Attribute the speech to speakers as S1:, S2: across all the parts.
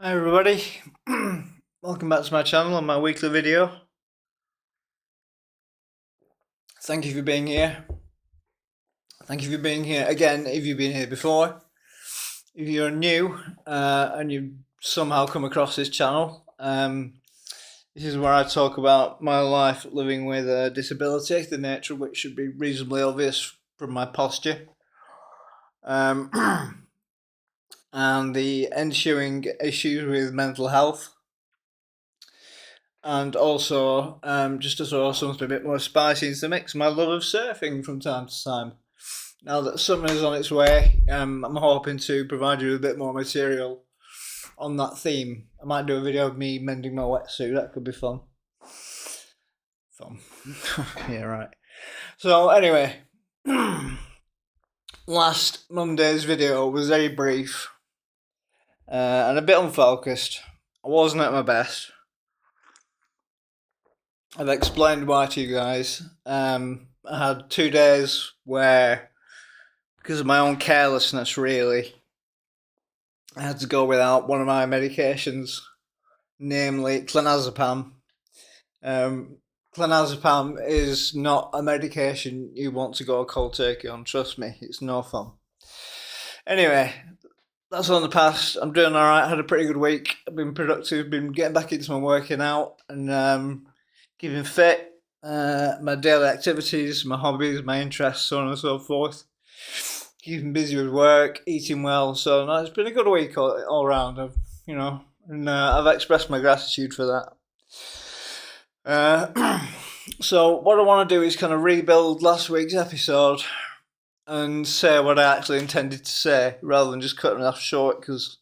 S1: Hi everybody, welcome back to my channel and my weekly video. Thank you for being here. Thank you for being here again if you've been here before. If you're new and you've somehow come across this channel, this is where I talk about my life living with a disability, the nature of which should be reasonably obvious from my posture. And the ensuing issues with mental health. And also, just to throw something a bit more spicy into the mix, my love of surfing from time to time. Now that summer is on its way, I'm hoping to provide you with a bit more material on that theme. I might do a video of me mending my wetsuit, that could be fun. Yeah, right. So anyway, last Monday's video was very brief and a bit unfocused. I wasn't at my best. I've explained why to you guys. I had 2 days where, because of my own carelessness really, I had to go without one of my medications, namely clonazepam. Clonazepam is not a medication you want to go cold turkey on, trust me, it's no fun. Anyway, that's all in the past. I'm doing alright, had a pretty good week. I've been productive, been getting back into my working out and keeping fit, my daily activities, my hobbies, my interests, so on and so forth. Keeping busy with work, eating well, so no, it's been a good week all round. I've expressed my gratitude for that. So what I want to do is kind of rebuild last week's episode and say what I actually intended to say, rather than just cutting it off short because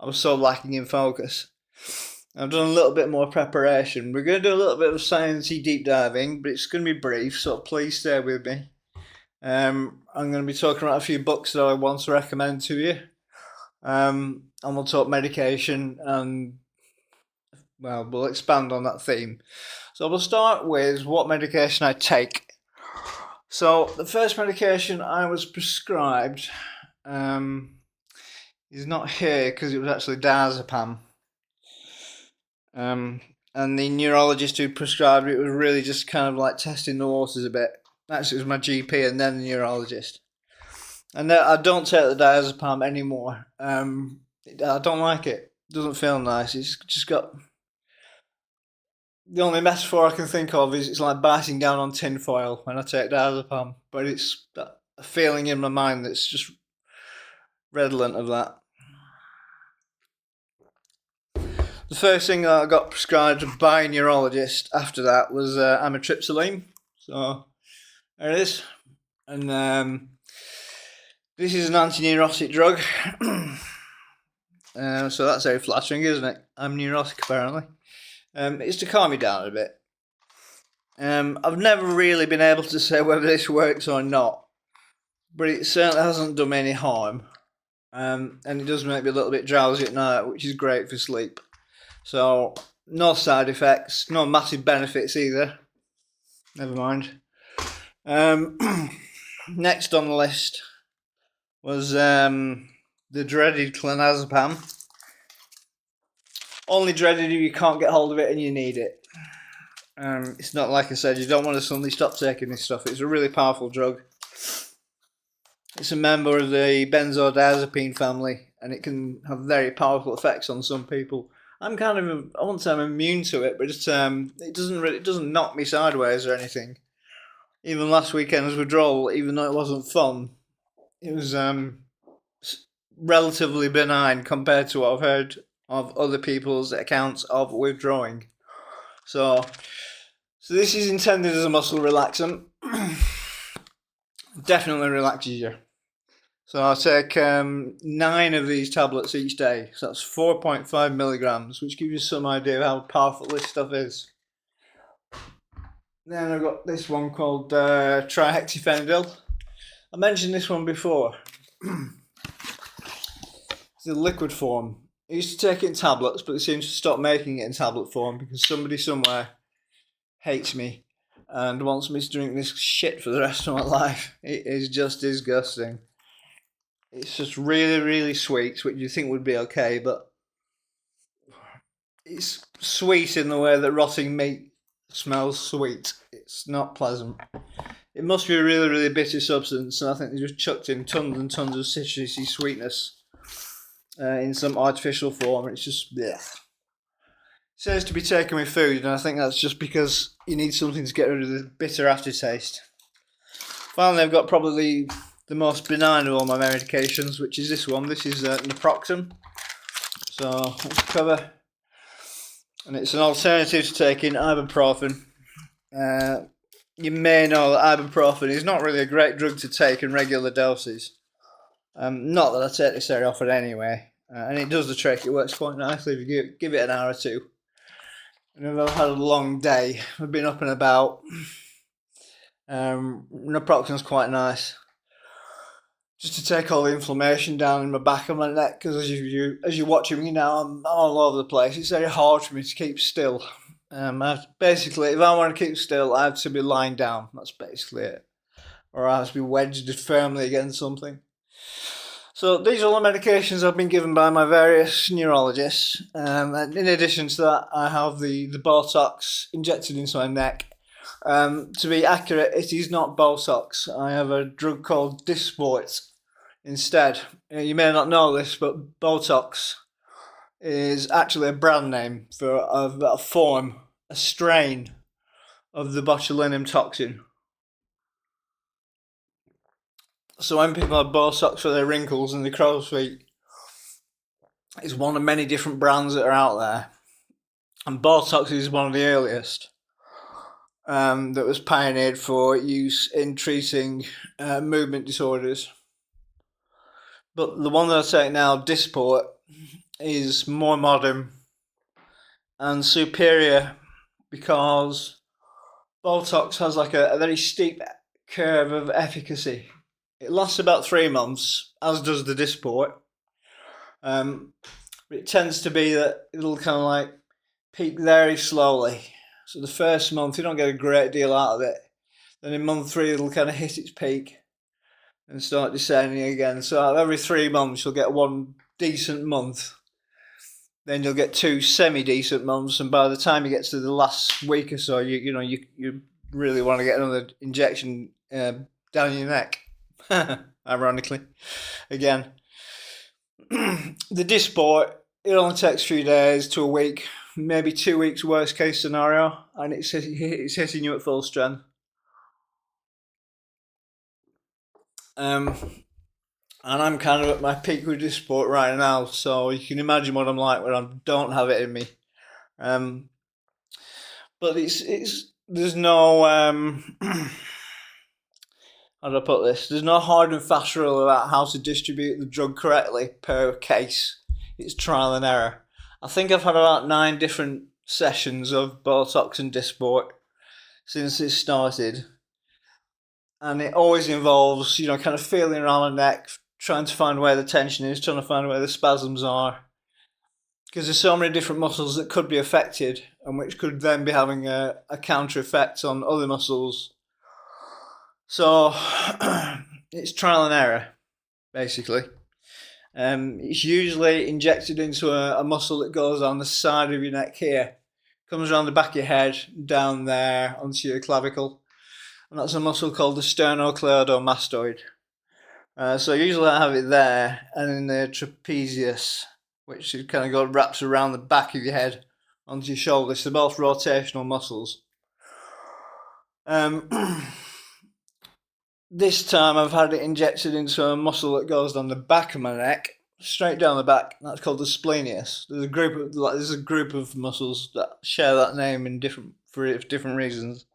S1: I was so lacking in focus. I've done a little bit more preparation. We're going to do a little bit of sciencey deep diving, but it's going to be brief, so please stay with me. I'm going to be talking about a few books that I want to recommend to you. And we'll talk medication and, well, we'll expand on that theme. So we'll start with what medication I take. So the first medication I was prescribed is not here because it was actually diazepam. And the neurologist who prescribed it was really just kind of like testing the waters a bit. Actually, it was my GP and then the neurologist. And I don't take the diazepam anymore. I don't like it. It doesn't feel nice. It's just got... The only metaphor I can think of is it's like biting down on tin foil when I take diazepam. But it's a feeling in my mind that's just redolent of that. The first thing that I got prescribed by a neurologist after that was amitriptyline. So there it is. And this is an anti-neurotic drug. So that's very flattering, isn't it? I'm neurotic apparently. It's to calm me down a bit. I've never really been able to say whether this works or not, but it certainly hasn't done me any harm. And it does make me a little bit drowsy at night, which is great for sleep. So, no side effects, no massive benefits either. Never mind. Next on the list was the dreaded clonazepam. Only dreaded if you can't get hold of it and you need it. It's not like I said, you don't want to suddenly stop taking this stuff. It's a really powerful drug. It's a member of the benzodiazepine family, and it can have very powerful effects on some people. I'm kind of, I won't say I'm immune to it, but it doesn't knock me sideways or anything. Even last weekend's withdrawal, even though it wasn't fun, it was relatively benign compared to what I've heard of other people's accounts of withdrawing. So this is intended as a muscle relaxant. Definitely relaxes you. So I take 9 of these tablets each day. So that's 4.5 milligrams, which gives you some idea of how powerful this stuff is. Then I've got this one called trihexyphenidyl. I mentioned this one before. It's a liquid form. I used to take it in tablets, but it seems to stop making it in tablet form because somebody somewhere hates me and wants me to drink this shit for the rest of my life. It is just disgusting. It's just really, really sweet, which you think would be okay, but it's sweet in the way that rotting meat smells sweet. It's not pleasant. It must be a really, really bitter substance, and I think they just chucked in tons and tons of citrusy sweetness in some artificial form. It's just, blech. It says to be taken with food, and I think that's just because you need something to get rid of the bitter aftertaste. Finally, I've got probably the most benign of all my medications, which is this one. This is naproxen. So let's cover, and it's an alternative to taking ibuprofen. You may know that ibuprofen is not really a great drug to take in regular doses. Not that I take this very often anyway, and it does the trick. It works quite nicely if you give it an hour or two. And if I've had a long day, I've been up and about. Naproxen's quite nice, just to take all the inflammation down in my back and my neck. Because as you're watching me now, I'm all over the place. It's very hard for me to keep still. Basically, if I want to keep still, I have to be lying down. That's basically it, or I have to be wedged firmly against something. So these are all the medications I've been given by my various neurologists. And in addition to that, I have the Botox injected into my neck. To be accurate, it is not Botox. I have a drug called Dysport instead. You may not know this, but Botox is actually a brand name for a form, a strain of the botulinum toxin. So when people have Botox for their wrinkles and their crow's feet, it's one of many different brands that are out there. And Botox is one of the earliest that was pioneered for use in treating movement disorders. But the one that I take now, Dysport, is more modern and superior because Botox has like a very steep curve of efficacy. It lasts about 3 months, as does the Dysport. It tends to be that it'll kind of like peak very slowly. So the first month you don't get a great deal out of it. Then in month 3 it'll kind of hit its peak and start descending again. So out of every 3 months you'll get 1 decent month. Then you'll get 2 semi-decent months, and by the time you get to the last week or so, you really want to get another injection down your neck. Ironically, again. The Dysport, it only takes a few days to a week, maybe 2 weeks worst case scenario, and it's hitting you at full strength. And I'm kind of at my peak with Dysport right now, so you can imagine what I'm like when I don't have it in me. But there's no how do I put this? There's no hard and fast rule about how to distribute the drug correctly per case. It's trial and error. I think I've had about 9 different sessions of Botox and Dysport since it started. And it always involves, kind of feeling around my neck, trying to find where the tension is, trying to find where the spasms are. Because there's so many different muscles that could be affected, and which could then be having a counter effect on other muscles. So it's trial and error, basically. It's usually injected into a muscle that goes on the side of your neck here. Comes around the back of your head, down there, onto your clavicle. And that's a muscle called the sternocleidomastoid. So usually I have it there, and in the trapezius, which kind of wraps around the back of your head, onto your shoulders. They're both rotational muscles. This time I've had it injected into a muscle that goes down the back of my neck, straight down the back. That's called the splenius. There's a group of muscles that share that name for different reasons.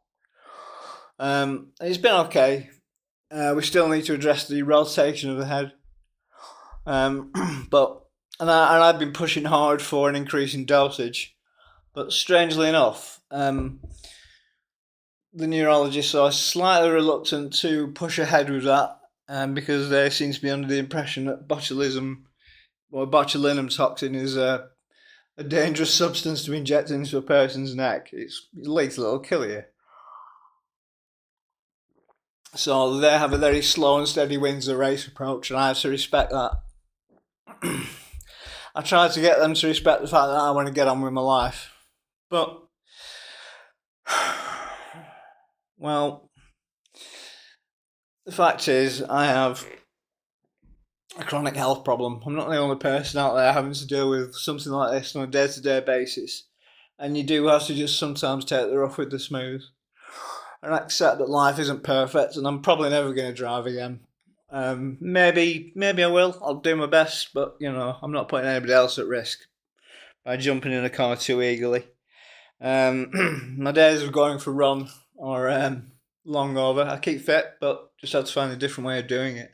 S1: It's been okay. We still need to address the rotation of the head. And I've been pushing hard for an increase in dosage, but strangely enough, the neurologists are slightly reluctant to push ahead with that, because they seem to be under the impression that botulinum toxin is a dangerous substance to be injected into a person's neck. It's lethal, it'll kill you. So they have a very slow and steady wins the race approach, and I have to respect that. I try to get them to respect the fact that I want to get on with my life. But, well, the fact is, I have a chronic health problem. I'm not the only person out there having to deal with something like this on a day-to-day basis. And you do have to just sometimes take the rough with the smooth. And accept that life isn't perfect, and I'm probably never going to drive again. Maybe I will. I'll do my best, but I'm not putting anybody else at risk by jumping in a car too eagerly. My days of going for a run are long over. I keep fit, but just have to find a different way of doing it.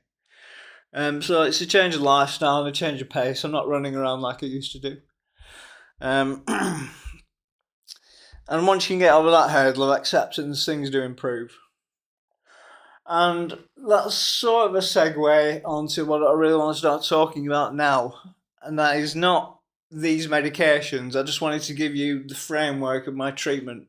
S1: So it's a change of lifestyle and a change of pace. I'm not running around like I used to do. And once you can get over that hurdle of acceptance, things do improve. And that's sort of a segue onto what I really want to start talking about now. And that is not these medications. I just wanted to give you the framework of my treatment.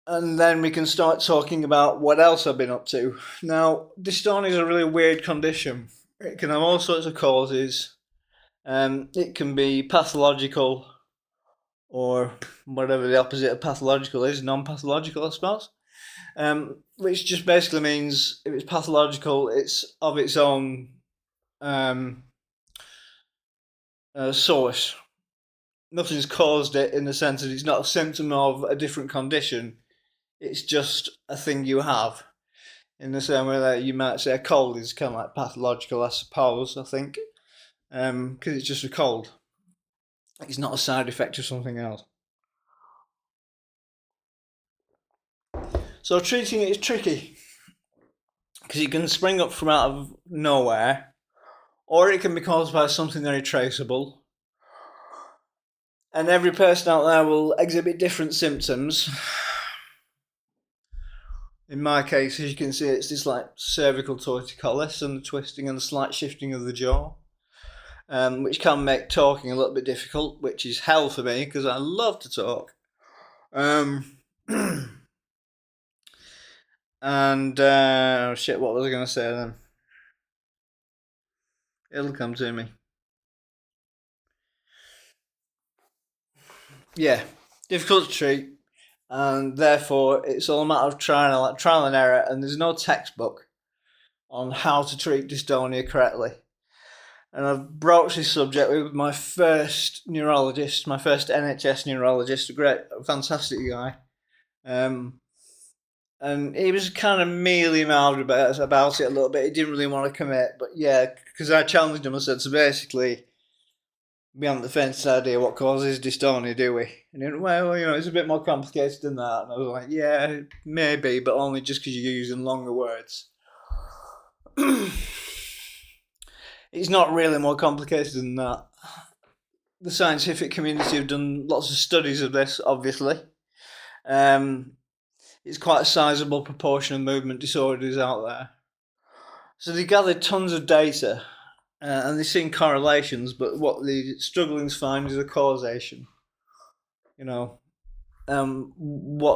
S1: And then we can start talking about what else I've been up to. Now, dystonia is a really weird condition. It can have all sorts of causes. It can be pathological, or whatever the opposite of pathological is, non-pathological, I suppose. Which just basically means if it's pathological, it's of its own source. Nothing's caused it in the sense that it's not a symptom of a different condition. It's just a thing you have. In the same way that you might say a cold is kind of like pathological, I suppose, I think. Because it's just a cold. It's not a side effect of something else. So treating it is tricky. Because it can spring up from out of nowhere. Or it can be caused by something very traceable. And every person out there will exhibit different symptoms. In my case, as you can see, it's this like cervical torticollis and the twisting and the slight shifting of the jaw, which can make talking a little bit difficult, which is hell for me because I love to talk. And oh shit, what was I going to say then? It'll come to me. Yeah, difficult to treat. And therefore it's all a matter of trial and error, and there's no textbook on how to treat dystonia correctly. And I've broached this subject with my first neurologist, my first NHS neurologist, a fantastic guy. And he was kind of mealy-mouthed about it a little bit. He didn't really want to commit, but yeah, because I challenged him. I said, so basically, we haven't the faintest idea what causes dystonia, do we? And he went, well, it's a bit more complicated than that. And I was like, yeah, maybe, but only just because you're using longer words. It's not really more complicated than that. The scientific community have done lots of studies of this, obviously. It's quite a sizable proportion of movement disorders out there. So they gathered tons of data. And they've seen correlations, but what they're struggling to find is a causation. What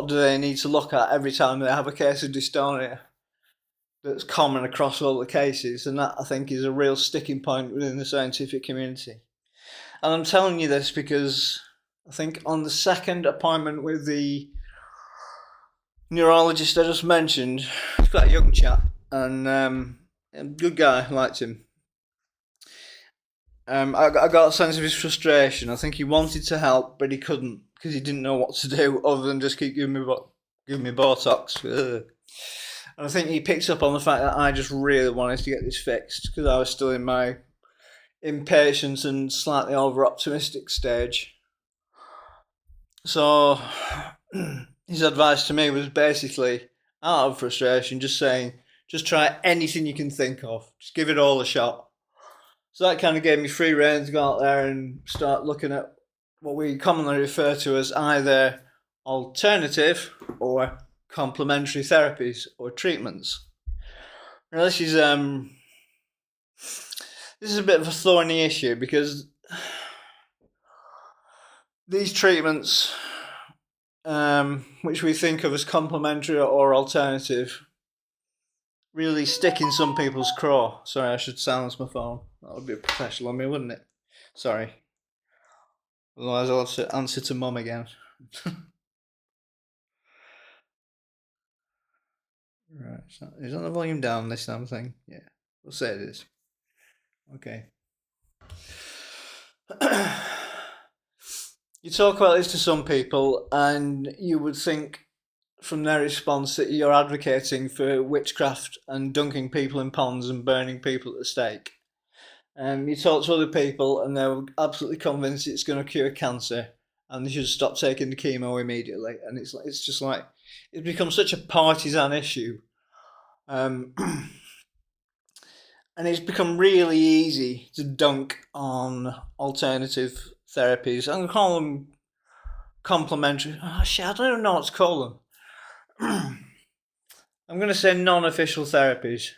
S1: do they need to look at every time they have a case of dystonia that's common across all the cases? And that, I think, is a real sticking point within the scientific community. And I'm telling you this because I think on the second appointment with the neurologist I just mentioned, he's quite a young chap and a good guy, I liked him. I got a sense of his frustration. I think he wanted to help, but he couldn't because he didn't know what to do other than just keep giving me Botox. Ugh. And I think he picked up on the fact that I just really wanted to get this fixed because I was still in my impatience and slightly over-optimistic stage. So his advice to me was basically, out of frustration, just saying, just try anything you can think of. Just give it all a shot. So that kind of gave me free rein to go out there and start looking at what we commonly refer to as either alternative or complementary therapies or treatments. Now this is a bit of a thorny issue because these treatments, which we think of as complementary or alternative, really stick in some people's craw. Sorry, I should silence my phone. That would be professional on me, wouldn't it? Sorry. Otherwise I'll have to answer to Mum again. Right, so is that the volume down this damn thing? Yeah, we'll say it is. Okay. You talk about this to some people, and you would think from their response that you're advocating for witchcraft and dunking people in ponds and burning people at the stake. You talk to other people, and they're absolutely convinced it's going to cure cancer, and they should stop taking the chemo immediately. And it's just like it's become such a partisan issue. And it's become really easy to dunk on alternative therapies. I'm going to call them complementary. Oh, shit, I don't even know what to call them. I'm going to say non-official therapies.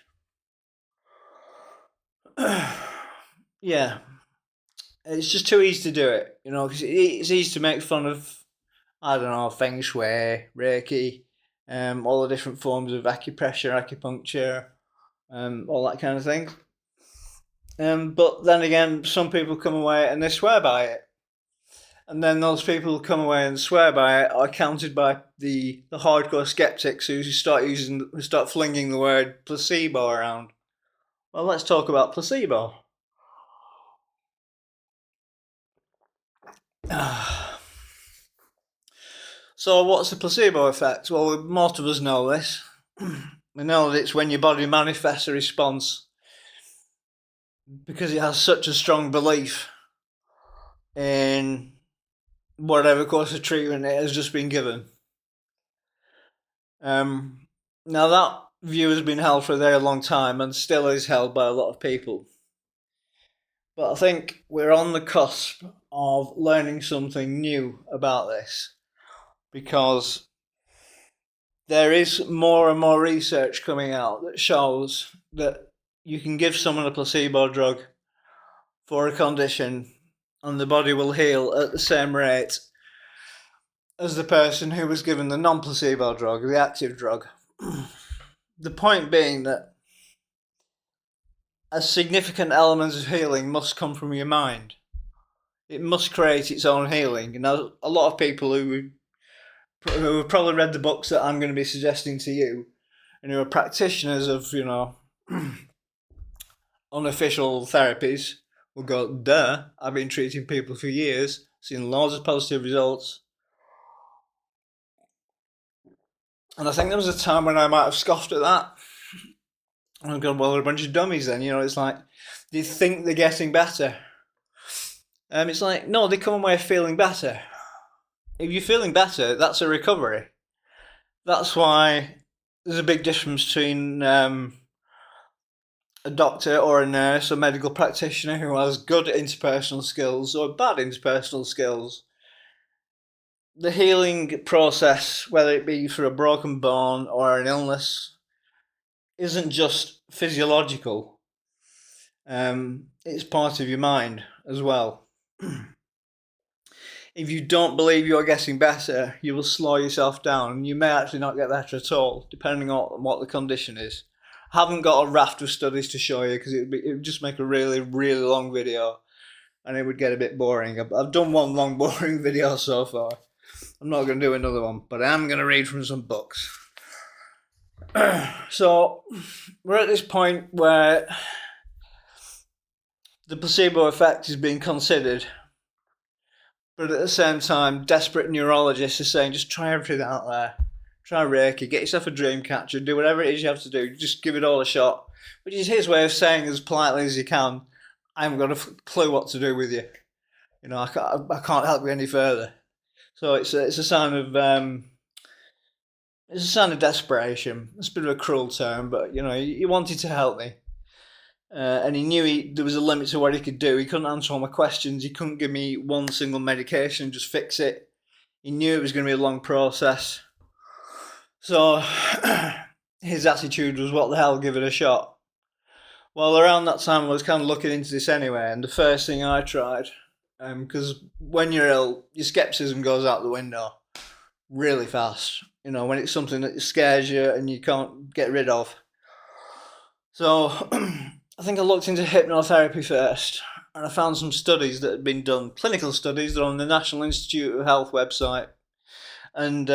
S1: Yeah. It's just too easy to do it, you know, because it's easy to make fun of, I don't know, Feng Shui, Reiki, all the different forms of acupressure, acupuncture, all that kind of thing. But then again, some people come away and they swear by it. And then those people who come away and swear by it are counted by the hardcore skeptics who start flinging the word placebo around. Well, let's talk about placebo. So what's the placebo effect? Well, most of us know this. We know that it's when your body manifests a response because it has such a strong belief in whatever course of treatment it has just been given. Now that view has been held for a very long time and still is held by a lot of people. But I think we're on the cusp of learning something new about this, because there is more and more research coming out that shows that you can give someone a placebo drug for a condition and the body will heal at the same rate as the person who was given the non-placebo drug, the active drug. The point being that a significant element of healing must come from your mind. It must create its own healing. And a lot of people who have probably read the books that I'm going to be suggesting to you, and who are practitioners of, you know, unofficial therapies, will go, duh, I've been treating people for years, seen loads of positive results. And I think there was a time when I might have scoffed at that. And I'm going, well, they're a bunch of dummies then, you know, it's like, they think they're getting better. It's like, no, they come away feeling better. If you're feeling better, that's a recovery. That's why there's a big difference between a doctor or a nurse or medical practitioner who has good interpersonal skills or bad interpersonal skills. The healing process, whether it be for a broken bone or an illness, isn't just physiological. It's part of your mind as well. If you don't believe you're getting better, you will slow yourself down, and you may actually not get better at all, depending on what the condition is. I haven't got a raft of studies to show you because it would just make a really, really long video, and it would get a bit boring. I've done one long, boring video so far. I'm not going to do another one, but I am going to read from some books. So, we're at this point where the placebo effect is being considered, but at the same time, desperate neurologists are saying, just try everything out there. Try Reiki, get yourself a dream catcher, do whatever it is you have to do, just give it all a shot. Which is his way of saying, as politely as he can, I haven't got a clue what to do with you. You know, I can't help you any further. So it's a sign of desperation. It's a bit of a cruel term, but you know, he wanted to help me. And he knew there was a limit to what he could do. He couldn't answer all my questions. He couldn't give me one single medication and just fix it. He knew it was going to be a long process. So his attitude was, what the hell, give it a shot. Well, around that time I was kind of looking into this anyway, and the first thing I tried, because when you're ill, your skepticism goes out the window really fast. You know, when it's something that scares you and you can't get rid of. So I think I looked into hypnotherapy first, and I found some studies that had been done, clinical studies that are on the National Institute of Health website, and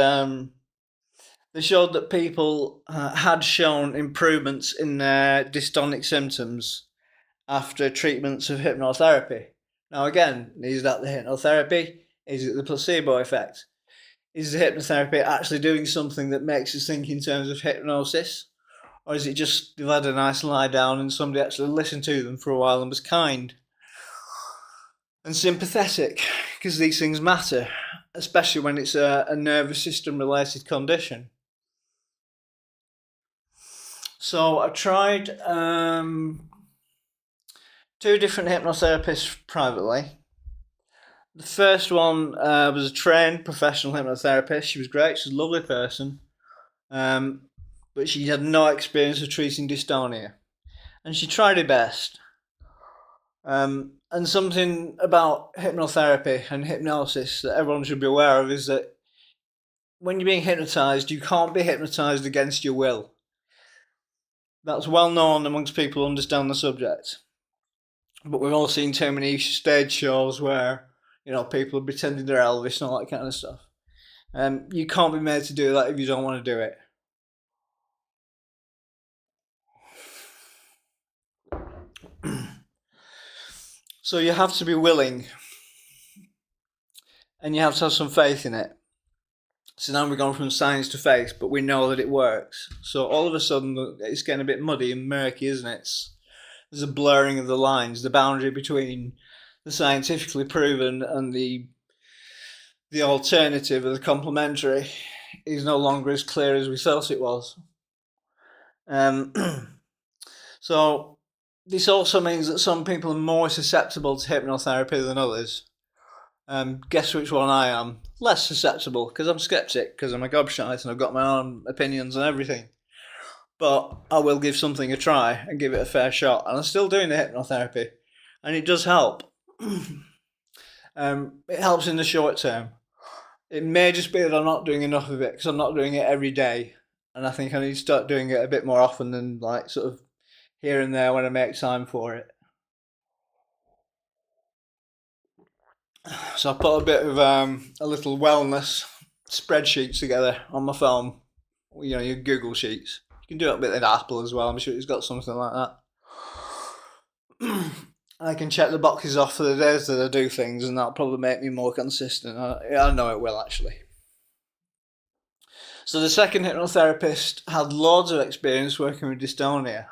S1: they showed that people had shown improvements in their dystonic symptoms after treatments of hypnotherapy. Now, again, is that the hypnotherapy? Is it the placebo effect? Is the hypnotherapy actually doing something that makes us think in terms of hypnosis? Or is it just they've had a nice lie down and somebody actually listened to them for a while and was kind and sympathetic? Because these things matter, especially when it's a nervous system related condition. So I tried 2 different hypnotherapists privately. The first one was a trained professional hypnotherapist. She was great. She was a lovely person. But she had no experience of treating dystonia. And she tried her best. And something about hypnotherapy and hypnosis that everyone should be aware of is that when you're being hypnotised, you can't be hypnotised against your will. That's well known amongst people who understand the subject. But we've all seen too many stage shows where, people are pretending they're Elvis and all that kind of stuff. You can't be made to do that if you don't want to do it. So you have to be willing, and you have to have some faith in it. So now we're going from science to faith, but we know that it works. So all of a sudden, it's getting a bit muddy and murky, isn't it? There's a blurring of the lines, the boundary between the scientifically proven and the alternative or the complementary is no longer as clear as we thought it was. So this also means that some people are more susceptible to hypnotherapy than others. Guess which one I am? Less susceptible, because I'm skeptic, because I'm a gobshite and I've got my own opinions and everything. But I will give something a try and give it a fair shot. And I'm still doing the hypnotherapy, and it does help. It helps in the short term. It may just be that I'm not doing enough of it because I'm not doing it every day, and I think I need to start doing it a bit more often than like sort of here and there when I make time for it. So I put a bit of a little wellness spreadsheet together on my phone. Your Google Sheets. You can do it a bit with Apple as well. I'm sure it's got something like that. I can check the boxes off for the days that I do things, and that'll probably make me more consistent. I know it will, actually. So the second hypnotherapist had loads of experience working with dystonia.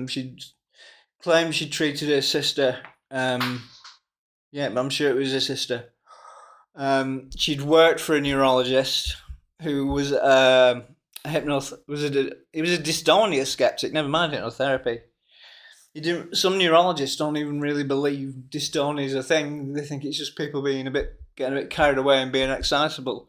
S1: She claimed she treated her sister. Yeah, I'm sure it was her sister. She'd worked for a neurologist who was he was a dystonia skeptic. Never mind hypnotherapy. Some neurologists don't even really believe dystonia is a thing. They think it's just people getting a bit carried away and being excitable.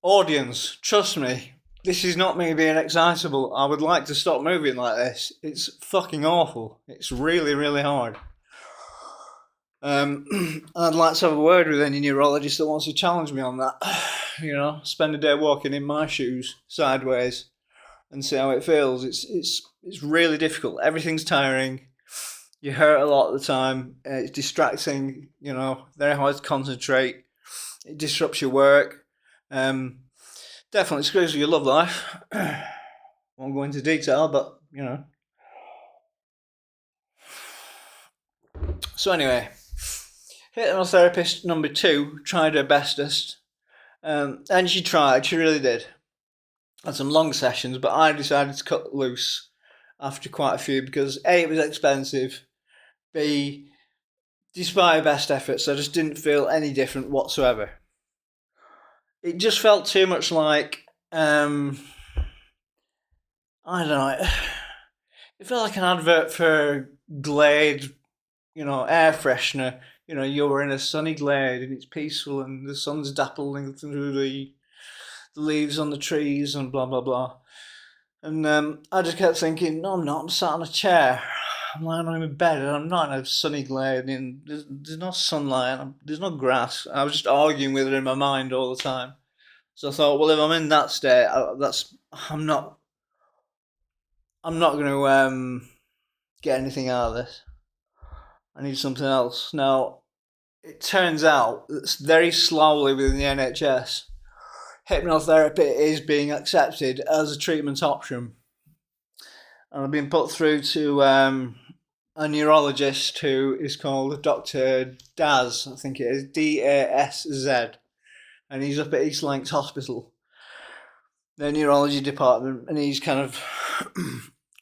S1: Audience, trust me, this is not me being excitable. I would like to stop moving like this. It's fucking awful. It's really, really hard. I'd like to have a word with any neurologist that wants to challenge me on that. Spend a day walking in my shoes sideways and see how it feels. It's really difficult. Everything's tiring. You hurt a lot of the time. It's distracting. Very hard to concentrate. It disrupts your work. Definitely screws with your love life. Won't go into detail, but So anyway, hypnotherapist number 2 tried her bestest, and she tried. She really did. Had some long sessions, but I decided to cut loose after quite a few because A, it was expensive. B, despite her best efforts, I just didn't feel any different whatsoever. It just felt too much like, I don't know, it felt like an advert for Glade, air freshener. You're in a sunny glade and it's peaceful and the sun's dappling through the leaves on the trees and blah, blah, blah. And I just kept thinking, no, I'm not. I'm sat on a chair. I'm lying on my bed and I'm not in a sunny glade. And there's no sunlight. There's no grass. I was just arguing with her in my mind all the time. So I thought, well, if I'm in that state, I'm not going to get anything out of this. I need something else. Now, it turns out that very slowly within the NHS, hypnotherapy is being accepted as a treatment option. And I've been put through to a neurologist who is called Dr. Daz, I think it is, Daz, and he's up at East Lancs Hospital, their neurology department, and he's kind of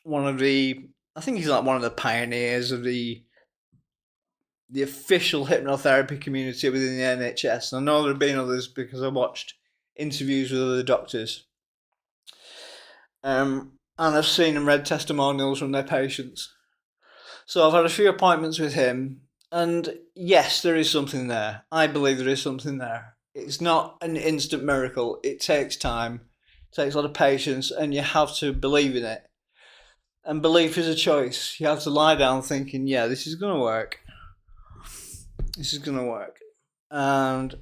S1: one of the, I think he's like one of the pioneers of the official hypnotherapy community within the NHS. And I know there have been others because I watched interviews with other doctors. And I've seen and read testimonials from their patients. So I've had a few appointments with him, and yes, there is something there. I believe there is something there. It's not an instant miracle. It takes time, it takes a lot of patience, and you have to believe in it. And belief is a choice. You have to lie down thinking, yeah, this is going to work. This is going to work. And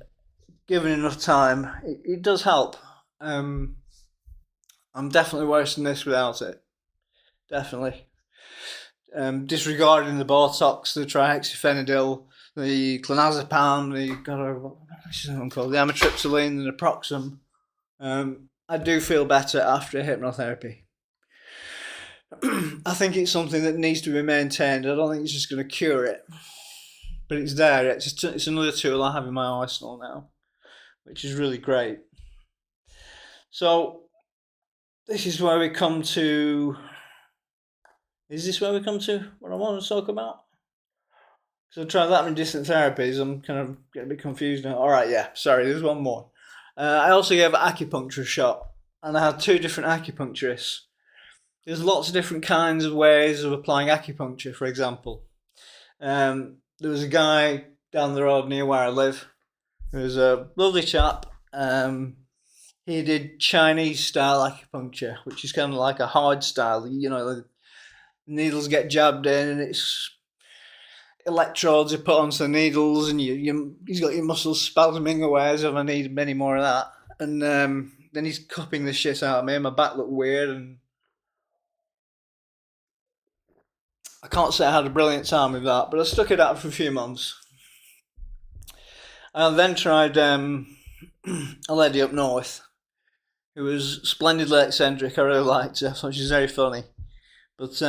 S1: given enough time, it does help. I'm definitely worse than this without it. Definitely. Disregarding the Botox, the trihexyphenidyl, the clonazepam, the amitriptyline, the naproxen. I do feel better after hypnotherapy. I think it's something that needs to be maintained. I don't think it's just going to cure it, but it's there. It's another tool I have in my arsenal now, which is really great. So this is where we come to. Is this where we come to what I want to talk about? So I tried that many distant therapies. I'm kind of getting a bit confused now. All right, yeah. Sorry, there's one more. I also gave an acupuncture shot, and I had 2 different acupuncturists. There's lots of different kinds of ways of applying acupuncture, for example. There was a guy down the road near where I live. He was a lovely chap. He did Chinese style acupuncture, which is kind of like a hard style. You know, the needles get jabbed in, and it's electrodes are put onto the needles, and he's got your muscles spasming away as if I need many more of that. And then he's cupping the shit out of me, and my back looked weird, and I can't say I had a brilliant time with that, but I stuck it out for a few months. I then tried a lady up north who was splendidly eccentric. I really liked her. I thought she was very funny. But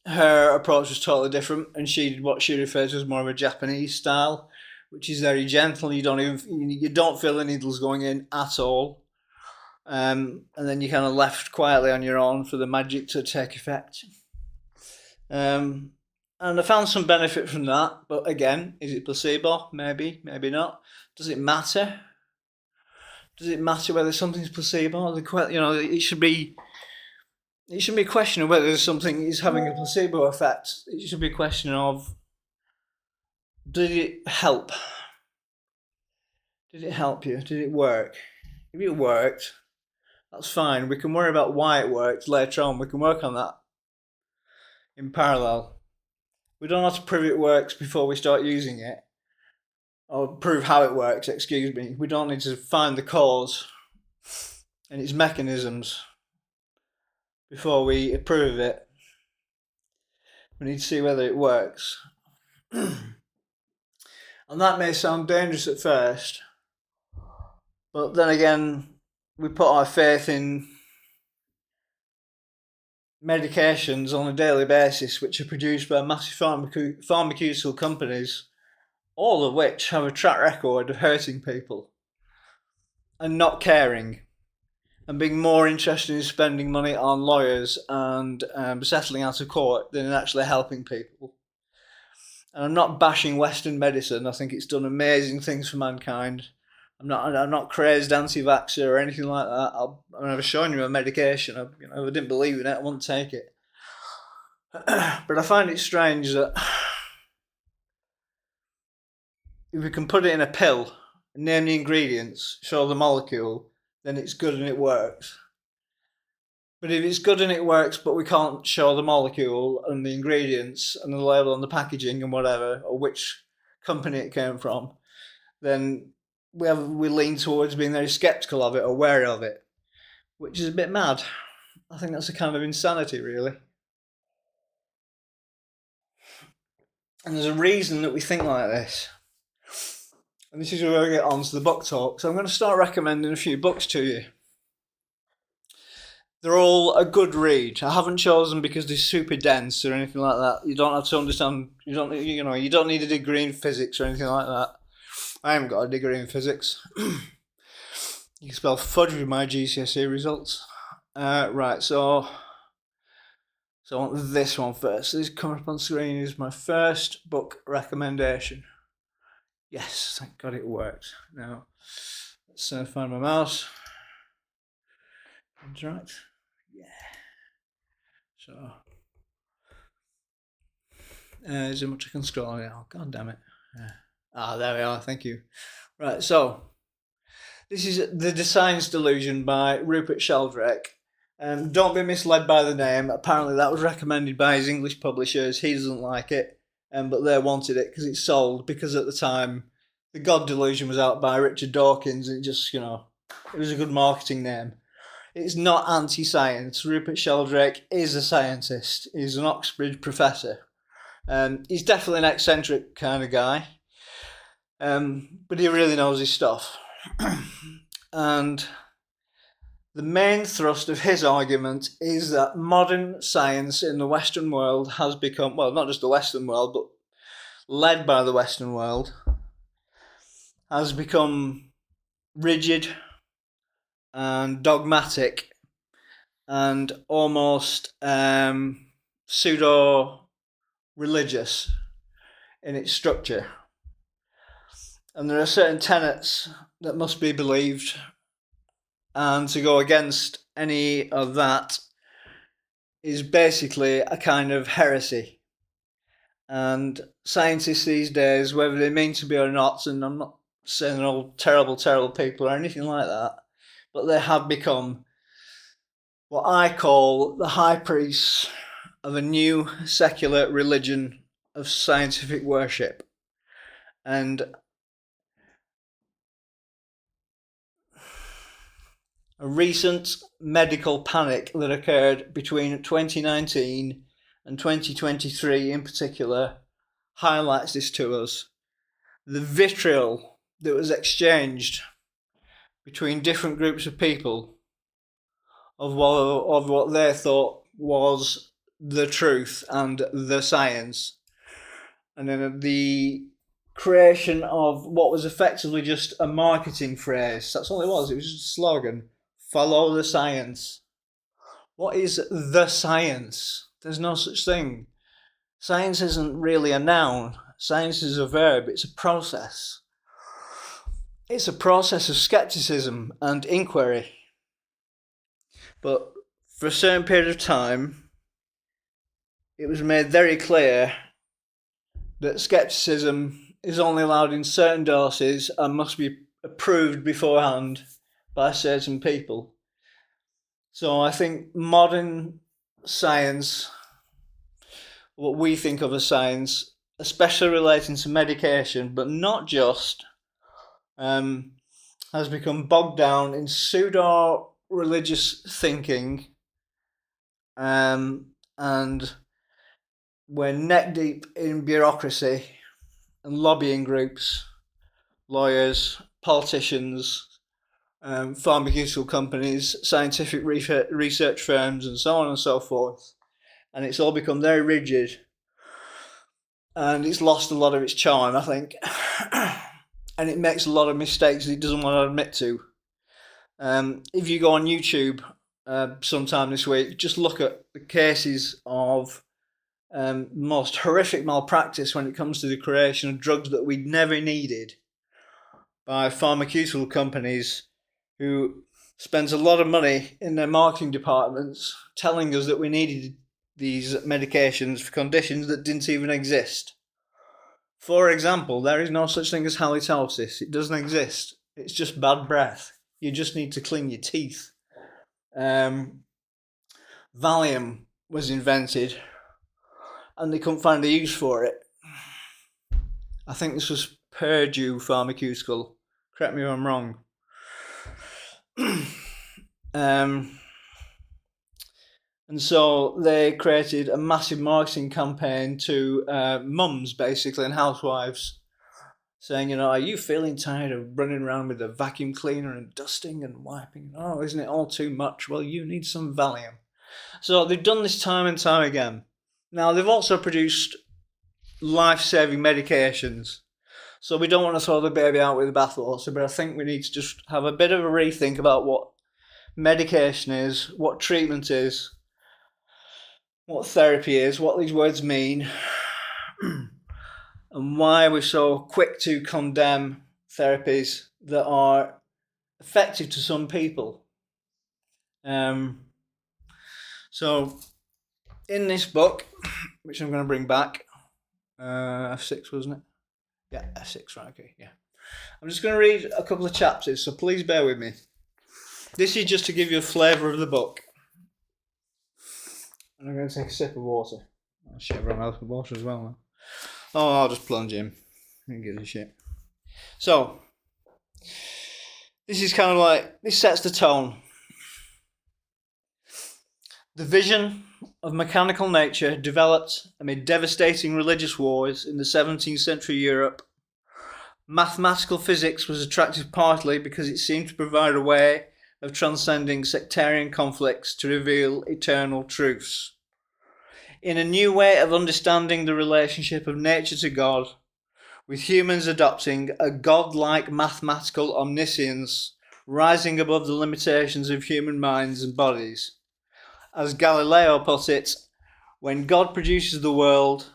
S1: her approach was totally different, and she did what she referred to as more of a Japanese style, which is very gentle. You don't feel the needles going in at all, and then you're kind of left quietly on your own for the magic to take effect. And I found some benefit from that, but again, is it placebo? Maybe, maybe not. Does it matter? Does it matter whether something's placebo? It should be a question of whether something is having a placebo effect. It should be a question of, did it help? Did it help you? Did it work? If it worked, that's fine. We can worry about why it worked later on. We can work on that in parallel. We don't have to prove it works before we start using it, or prove how it works, excuse me. We don't need to find the cause and its mechanisms before we approve it. We need to see whether it works. And that may sound dangerous at first, but then again, we put our faith in medications on a daily basis, which are produced by massive pharmaceutical companies, all of which have a track record of hurting people and not caring, and being more interested in spending money on lawyers and settling out of court than in actually helping people. And I'm not bashing Western medicine. I think it's done amazing things for mankind. I'm not crazed anti-vaxxer or anything like that. I've shown you a medication. If I didn't believe in it, I wouldn't take it. But I find it strange that if we can put it in a pill, name the ingredients, show the molecule, then it's good and it works. But if it's good and it works, but we can't show the molecule and the ingredients and the label on the packaging and whatever, or which company it came from, then we lean towards being very sceptical of it or wary of it, which is a bit mad. I think that's a kind of insanity, really. And there's a reason that we think like this. And this is where I get on to the book talk. So I'm going to start recommending a few books to you. They're all a good read. I haven't chosen because they're super dense or anything like that. You don't have to understand. You don't need a degree in physics or anything like that. I haven't got a degree in physics. You can spell fudge with my GCSE results. Right, so I want this one first. This coming up on screen is my first book recommendation. Yes, thank God it worked. Now, let's find my mouse. Interact. Yeah. So, is there much I can scroll now? God damn it. There we are. Thank you. Right, so this is The Science Delusion by Rupert Sheldrake. Don't be misled by the name. Apparently, that was recommended by his English publishers. He doesn't like it, but they wanted it because it sold. Because at the time, The God Delusion was out by Richard Dawkins, and it just, it was a good marketing name. It's not anti-science. Rupert Sheldrake is a scientist. He's an Oxbridge professor. He's definitely an eccentric kind of guy, but he really knows his stuff. And the main thrust of his argument is that modern science in the Western world has become, well, not just the Western world, but led by the Western world, has become rigid and dogmatic and almost pseudo-religious in its structure. And there are certain tenets that must be believed, and to go against any of that is basically a kind of heresy. And scientists these days, whether they mean to be or not, and I'm not saying they're all terrible, terrible people or anything like that, but they have become what I call the high priests of a new secular religion of scientific worship. And a recent medical panic that occurred between 2019 and 2023 in particular highlights this to us. The vitriol that was exchanged between different groups of people of what they thought was the truth and the science. And then the creation of what was effectively just a marketing phrase. That's all it was. It was just a slogan. Follow the science. What is the science? There's no such thing. Science isn't really a noun. Science is a verb. It's a process. It's a process of skepticism and inquiry. But for a certain period of time, it was made very clear that skepticism is only allowed in certain doses and must be approved beforehand by certain people. So I think modern science, what we think of as science, especially relating to medication, but not just, has become bogged down in pseudo-religious thinking, and we're neck deep in bureaucracy and lobbying groups, lawyers, politicians, pharmaceutical companies, scientific research firms, and so on and so forth. And it's all become very rigid, and it's lost a lot of its charm, I think. And it makes a lot of mistakes that it doesn't want to admit to. If you go on YouTube sometime this week, just look at the cases of most horrific malpractice when it comes to the creation of drugs that we'd never needed by pharmaceutical companies who spent a lot of money in their marketing departments telling us that we needed these medications for conditions that didn't even exist. For example, there is no such thing as halitosis. It doesn't exist. It's just bad breath. You just need to clean your teeth. Valium was invented and they couldn't find a use for it. I think this was Purdue Pharmaceutical. Correct me if I'm wrong. And so they created a massive marketing campaign to mums, basically, and housewives, saying, are you feeling tired of running around with a vacuum cleaner and dusting and wiping? Oh, isn't it all too much? Well, you need some Valium. So they've done this time and time again. Now, they've also produced life-saving medications. So we don't want to throw the baby out with the bathwater, but I think we need to just have a bit of a rethink about what medication is, what treatment is, what therapy is, what these words mean, and why we're so quick to condemn therapies that are effective to some people. So in this book, which I'm going to bring back, F6 wasn't it? Yeah, F6, right, okay, yeah. I'm just going to read a couple of chapters, so please bear with me. This is just to give you a flavour of the book. And I'm going to take a sip of water. Oh shit, I've run out of water as well, man. Oh, I'll just plunge in. I don't give a shit. So, this is kind of like, this sets the tone. The vision of mechanical nature developed amid devastating religious wars in the 17th century Europe. Mathematical physics was attractive partly because it seemed to provide a way of transcending sectarian conflicts to reveal eternal truths. In a new way of understanding the relationship of nature to God, with humans adopting a godlike mathematical omniscience rising above the limitations of human minds and bodies. As Galileo put it, when God produces the world,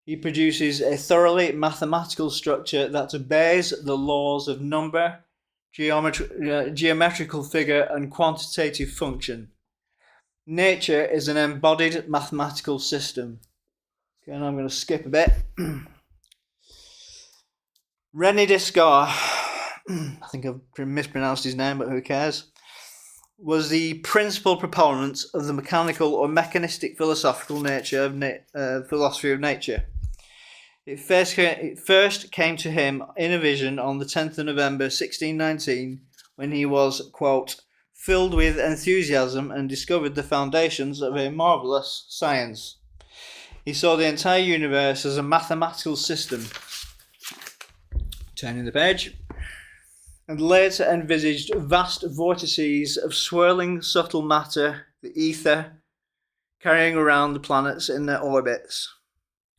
S1: he produces a thoroughly mathematical structure that obeys the laws of number, geometrical figure, and quantitative function. Nature is an embodied mathematical system. Okay, and I'm going to skip a bit. René Descartes, I think I've mispronounced his name, but who cares, was the principal proponent of the mechanical or mechanistic philosophical nature of philosophy of nature. It first came to him in a vision on the 10th of November 1619 when he was, quote, filled with enthusiasm and discovered the foundations of a marvellous science. He saw the entire universe as a mathematical system. Turning the page. And later envisaged vast vortices of swirling subtle matter, the ether, carrying around the planets in their orbits.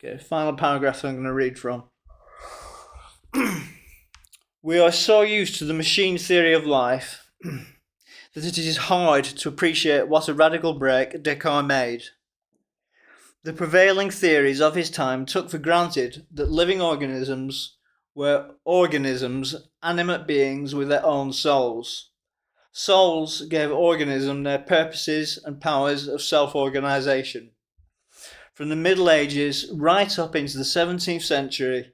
S1: Okay, final paragraph I'm going to read from. We are so used to the machine theory of life that it is hard to appreciate what a radical break Descartes made. The prevailing theories of his time took for granted that living organisms were organisms, animate beings with their own souls. Souls gave organism their purposes and powers of self-organisation. From the Middle Ages right up into the 17th century,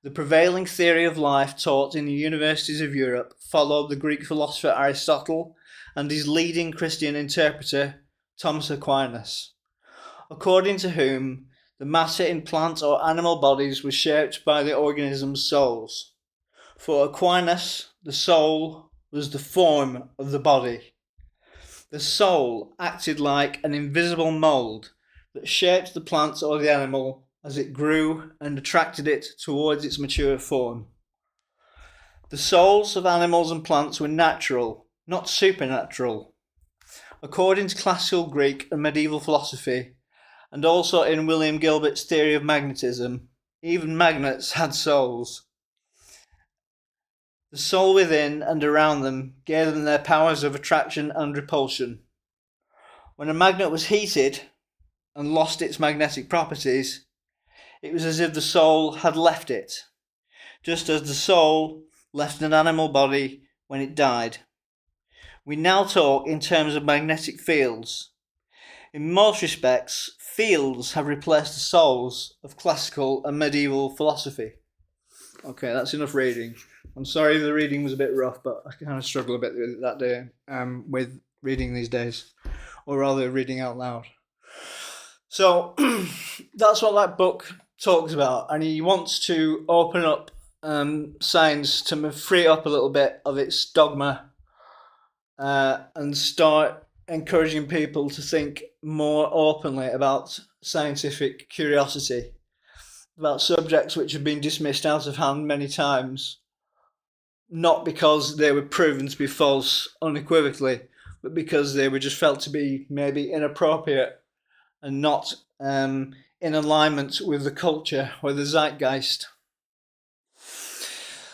S1: the prevailing theory of life taught in the universities of Europe followed the Greek philosopher Aristotle and his leading Christian interpreter, Thomas Aquinas, according to whom the matter in plant or animal bodies was shaped by the organism's souls. For Aquinas, the soul was the form of the body. The soul acted like an invisible mould that shaped the plant or the animal as it grew and attracted it towards its mature form. The souls of animals and plants were natural, not supernatural. According to classical Greek and medieval philosophy, and also in William Gilbert's theory of magnetism, even magnets had souls. The soul within and around them gave them their powers of attraction and repulsion. When a magnet was heated and lost its magnetic properties, it was as if the soul had left it, just as the soul left an animal body when it died. We now talk in terms of magnetic fields. In most respects, fields have replaced the souls of classical and medieval philosophy. Okay, that's enough reading. I'm sorry if the reading was a bit rough, but I kind of struggle a bit with it that day, with reading these days, or rather reading out loud. So that's what that book talks about, and he wants to open up science to free it up a little bit of its dogma and start encouraging people to think more openly about scientific curiosity, about subjects which have been dismissed out of hand many times, not because they were proven to be false unequivocally, but because they were just felt to be maybe inappropriate and not in alignment with the culture or the zeitgeist.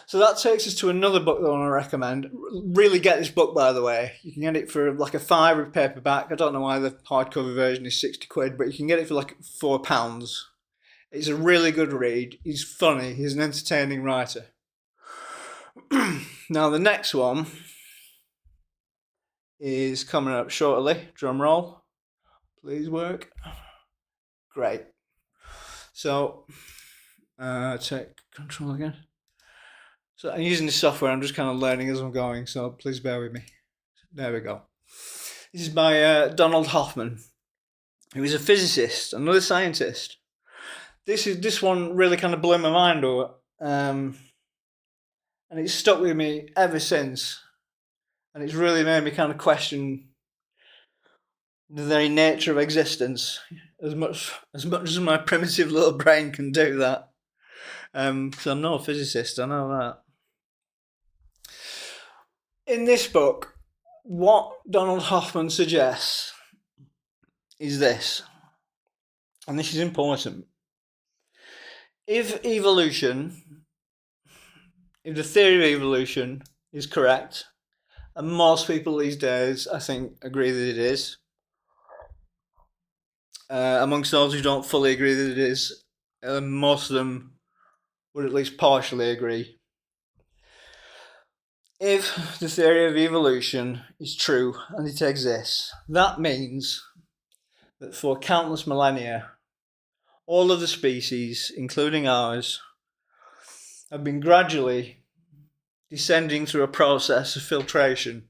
S1: So that takes us to another book that I want to recommend. Really get this book, by the way. You can get it for like a £5 paperback. I don't know why the hardcover version is £60, but you can get it for like £4. It's a really good read. He's funny. He's an entertaining writer. Now the next one is coming up shortly. Drum roll. Please work. Great. So, take control again. So I'm using this software, I'm just kind of learning as I'm going, so please bear with me. There we go. This is by Donald Hoffman, who is a physicist, another scientist. This one really kind of blew my mind over, and it's stuck with me ever since. And it's really made me kind of question the very nature of existence, as much as my primitive little brain can do that. So I'm not a physicist, I know that. In this book, what Donald Hoffman suggests is this, and this is important. If the theory of evolution is correct, and most people these days, I think, agree that it is, amongst those who don't fully agree that it is, most of them would at least partially agree. If the theory of evolution is true and it exists, that means that for countless millennia, all of the species, including ours, have been gradually descending through a process of filtration,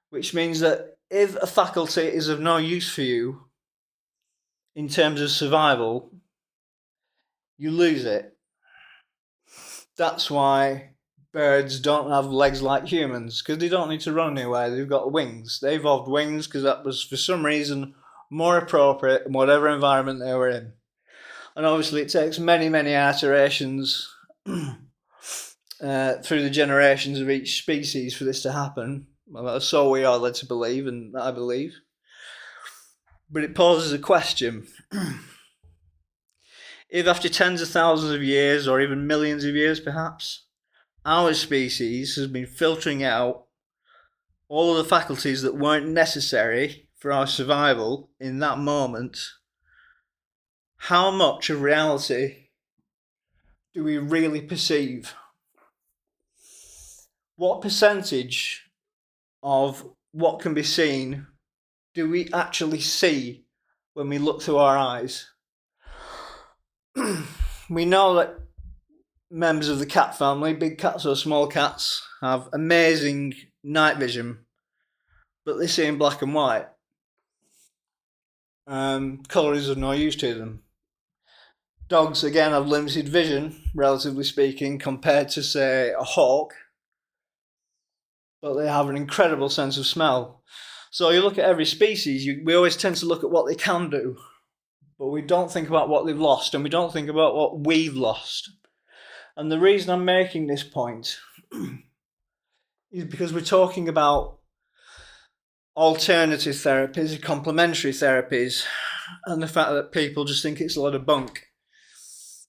S1: which means that if a faculty is of no use for you in terms of survival, you lose it. That's why birds don't have legs like humans, because they don't need to run anywhere. They've got wings. They evolved wings because that was, for some reason, more appropriate in whatever environment they were in. And obviously it takes many, many iterations through the generations of each species for this to happen. Well, so we are led to believe, and I believe. But it poses a question. If after tens of thousands of years, or even millions of years perhaps, our species has been filtering out all of the faculties that weren't necessary for our survival in that moment, how much of reality do we really perceive? What percentage of what can be seen do we actually see when we look through our eyes? We know that members of the cat family, big cats or small cats, have amazing night vision, but they see in black and white. Colour is of no use to them. Dogs, again, have limited vision, relatively speaking, compared to, say, a hawk, but they have an incredible sense of smell. So you look at every species, we always tend to look at what they can do, but we don't think about what they've lost, and we don't think about what we've lost. And the reason I'm making this point is because we're talking about alternative therapies, complementary therapies, and the fact that people just think it's a lot of bunk.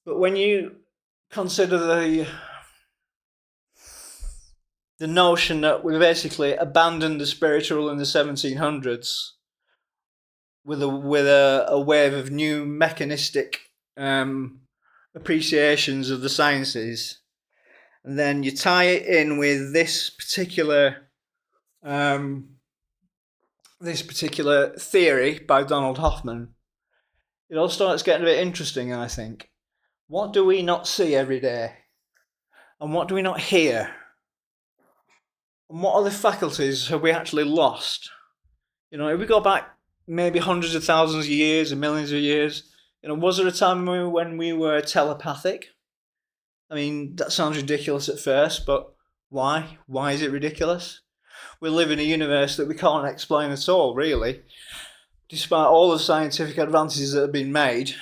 S1: But when you consider the notion that we basically abandoned the spiritual in the 1700s with a wave of new mechanistic appreciations of the sciences, and then you tie it in with this particular theory by Donald Hoffman, it all starts getting a bit interesting, I think. What do we not see every day? And what do we not hear? And what other faculties have we actually lost? You know, if we go back maybe hundreds of thousands of years and millions of years, you know, was there a time when we were telepathic? I mean, that sounds ridiculous at first, but why? Why is it ridiculous? we live in a universe that we can't explain at all, really, despite all the scientific advances that have been made.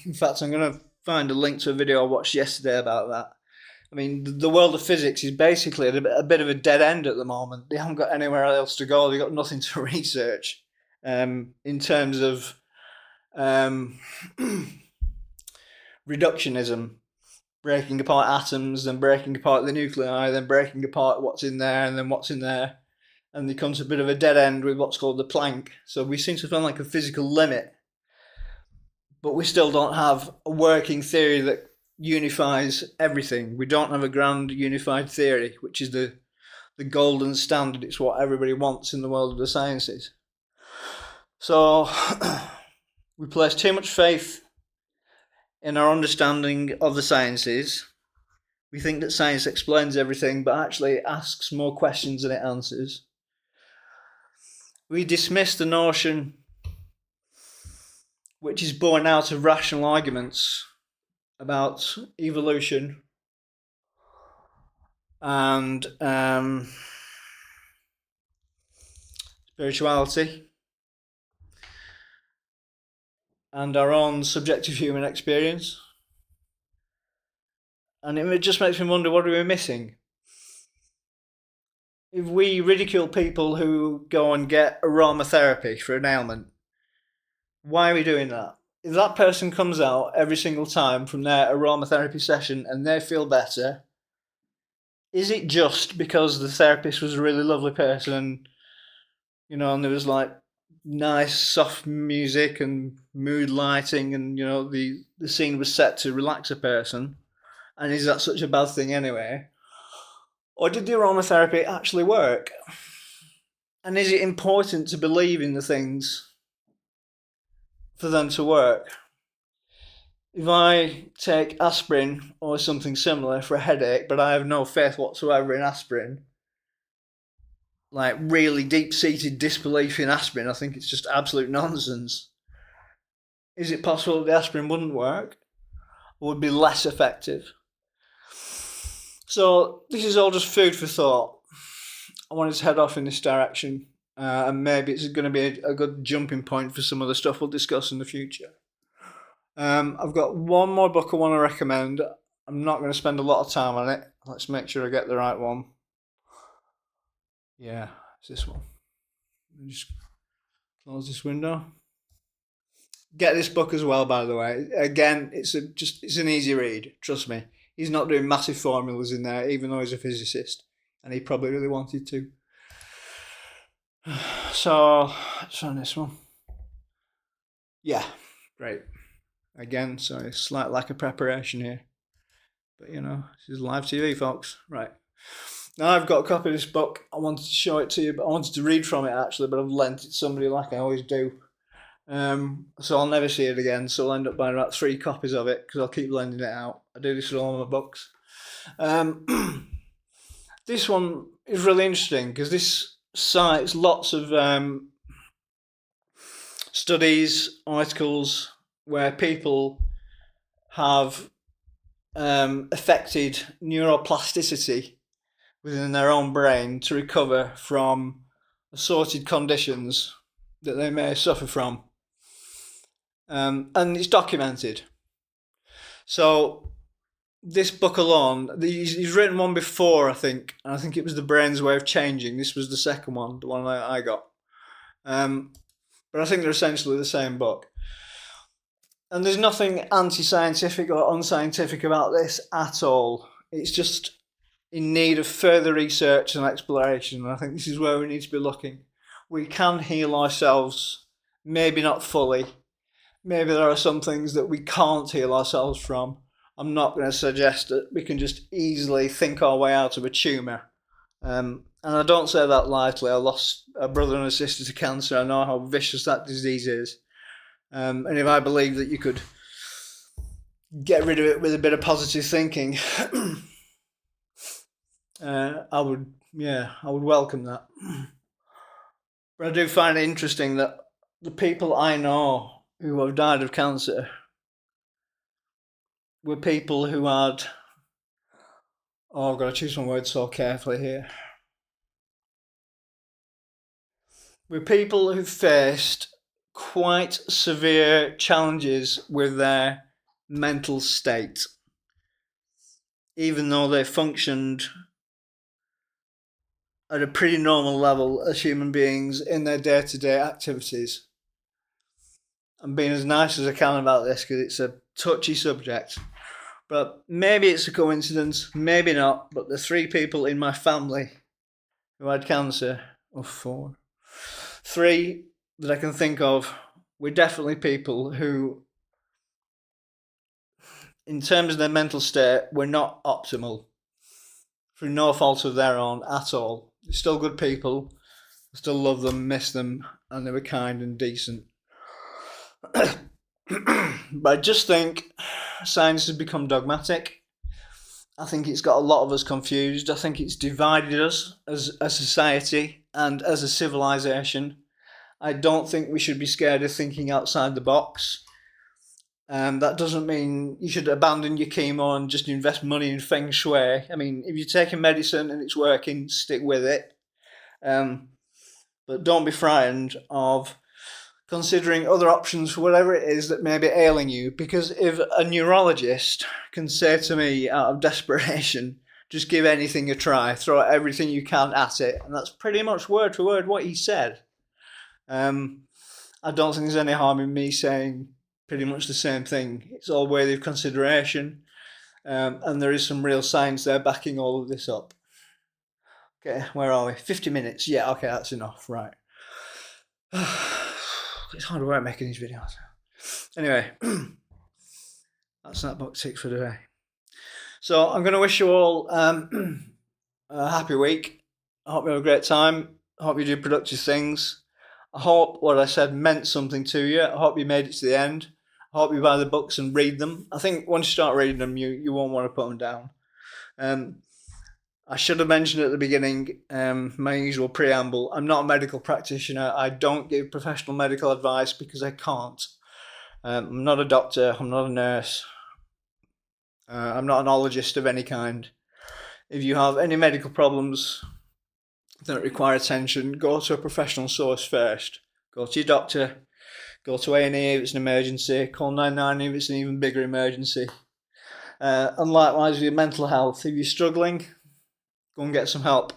S1: In fact, I'm going to find a link to a video I watched yesterday about that. I mean, the world of physics is basically at a bit of a dead end at the moment. They haven't got anywhere else to go. They've got nothing to research in terms of reductionism, breaking apart atoms, then breaking apart the nuclei, then breaking apart what's in there, and then what's in there. And they come to a bit of a dead end with what's called the Planck. So we seem to find like a physical limit, but we still don't have a working theory that unifies everything. We don't have a grand unified theory, which is the golden standard. It's what everybody wants in the world of the sciences. So we place too much faith in our understanding of the sciences. We think that science explains everything, but actually it asks more questions than it answers. We dismiss the notion, which is born out of rational arguments about evolution and spirituality and our own subjective human experience. And it just makes me wonder, what are we missing? If we ridicule people who go and get aromatherapy for an ailment, why are we doing that? If that person comes out every single time from their aromatherapy session and they feel better, is it just because the therapist was a really lovely person, and there was like nice soft music and mood lighting, and the scene was set to relax a person? And is that such a bad thing anyway? Or did the aromatherapy actually work? And is it important to believe in the things for them to work? If I take aspirin or something similar for a headache, but I have no faith whatsoever in aspirin, like really deep-seated disbelief in aspirin, I think it's just absolute nonsense. Is it possible that the aspirin wouldn't work or would be less effective? So this is all just food for thought. I wanted to head off in this direction, and maybe it's going to be a good jumping point for some of the stuff we'll discuss in the future. I've got one more book I want to recommend. I'm not going to spend a lot of time on it. Let's make sure I get the right one. Yeah, it's this one. Let me just close this window. Get this book as well, by the way. Again, it's an easy read. Trust me. He's not doing massive formulas in there, even though he's a physicist, and he probably really wanted to. So, let's run this one. Yeah, great. Again, sorry, slight lack of preparation here. But this is live TV, folks. Right. Now I've got a copy of this book. I wanted to show it to you, but I wanted to read from it actually, but I've lent it to somebody like I always do. So I'll never see it again, so I'll end up buying about 3 copies of it because I'll keep lending it out. I do this with all my books. This one is really interesting because this cites lots of studies, articles where people have affected neuroplasticity within their own brain to recover from assorted conditions that they may suffer from. And it's documented. So this book alone, he's written one before, I think, and I think it was The Brain's Way of Changing. This was the second one, the one I got. But I think they're essentially the same book. And there's nothing anti-scientific or unscientific about this at all. It's just in need of further research and exploration, and I think this is where we need to be looking. We can heal ourselves, maybe not fully. Maybe there are some things that we can't heal ourselves from. I'm not going to suggest that we can just easily think our way out of a tumour. And I don't say that lightly. I lost a brother and a sister to cancer. I know how vicious that disease is. And if I believe that you could get rid of it with a bit of positive thinking, I would welcome that. But I do find it interesting that the people I know who have died of cancer were people who had, I've got to choose my words so carefully here. We're people who've faced quite severe challenges with their mental state, even though they functioned at a pretty normal level as human beings in their day-to-day activities. I'm being as nice as I can about this because it's a touchy subject. But maybe it's a coincidence, maybe not. But the 3 people in my family who had cancer, or 4, 3 that I can think of, were definitely people who, in terms of their mental state, were not optimal. Through no fault of their own at all. They're still good people. I still love them, miss them, and they were kind and decent. But I just think science has become dogmatic. I think it's got a lot of us confused. I think it's divided us as a society and as a civilization. I don't think we should be scared of thinking outside the box. That doesn't mean you should abandon your chemo and just invest money in feng shui. I mean, if you're taking medicine and it's working, stick with it. But don't be frightened of considering other options for whatever it is that may be ailing you. Because if a neurologist can say to me out of desperation, just give anything a try, throw everything you can at it, and that's pretty much word for word what he said. I don't think there's any harm in me saying pretty much the same thing. It's all worthy of consideration, and there is some real science there backing all of this up. Okay, where are we? 50 minutes. Yeah, okay, that's enough. Right. It's hard work making these videos. Anyway, that's that book tick for today. So I'm going to wish you all a happy week. I hope you have a great time. I hope you do productive things. I hope what I said meant something to you. I hope you made it to the end. I hope you buy the books and read them. I think once you start reading them, you won't want to put them down. I should have mentioned at the beginning, my usual preamble. I'm not a medical practitioner. I don't give professional medical advice because I can't. I'm not a doctor. I'm not a nurse. I'm not an ologist of any kind. If you have any medical problems that require attention, go to a professional source first. Go to your doctor. Go to A&E if it's an emergency. Call 999 if it's an even bigger emergency. And likewise with your mental health. If you're struggling, go and get some help.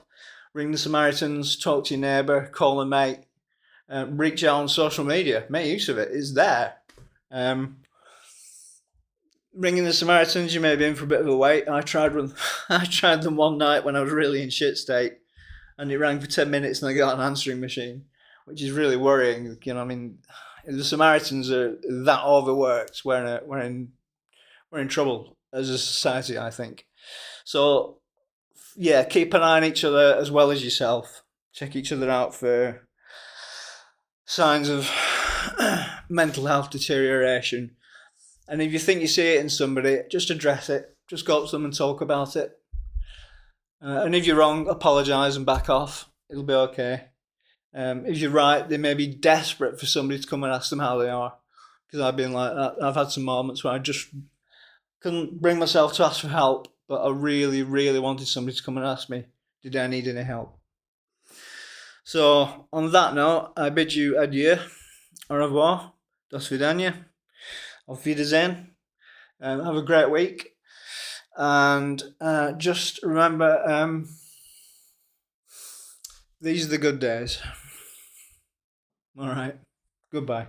S1: Ring the Samaritans, talk to your neighbour, call a mate, reach out on social media. Make use of it. It's there. Ringing the Samaritans, you may be in for a bit of a wait. I tried them one night when I was really in shit state, and it rang for 10 minutes and I got an answering machine, which is really worrying. You know, I mean, if the Samaritans are that overworked, we're in trouble as a society, I think. So, yeah, keep an eye on each other as well as yourself. Check each other out for signs of mental health deterioration. And if you think you see it in somebody, just address it. Just go up to them and talk about it. And if you're wrong, apologise and back off. It'll be okay. If you're right, they may be desperate for somebody to come and ask them how they are. Because I've been like that. I've had some moments where I just couldn't bring myself to ask for help, but I really, really wanted somebody to come and ask me, did I need any help? So, on that note, I bid you adieu, au revoir, do svidaniya, auf Wiedersehen, have a great week, and just remember, these are the good days. All right, goodbye.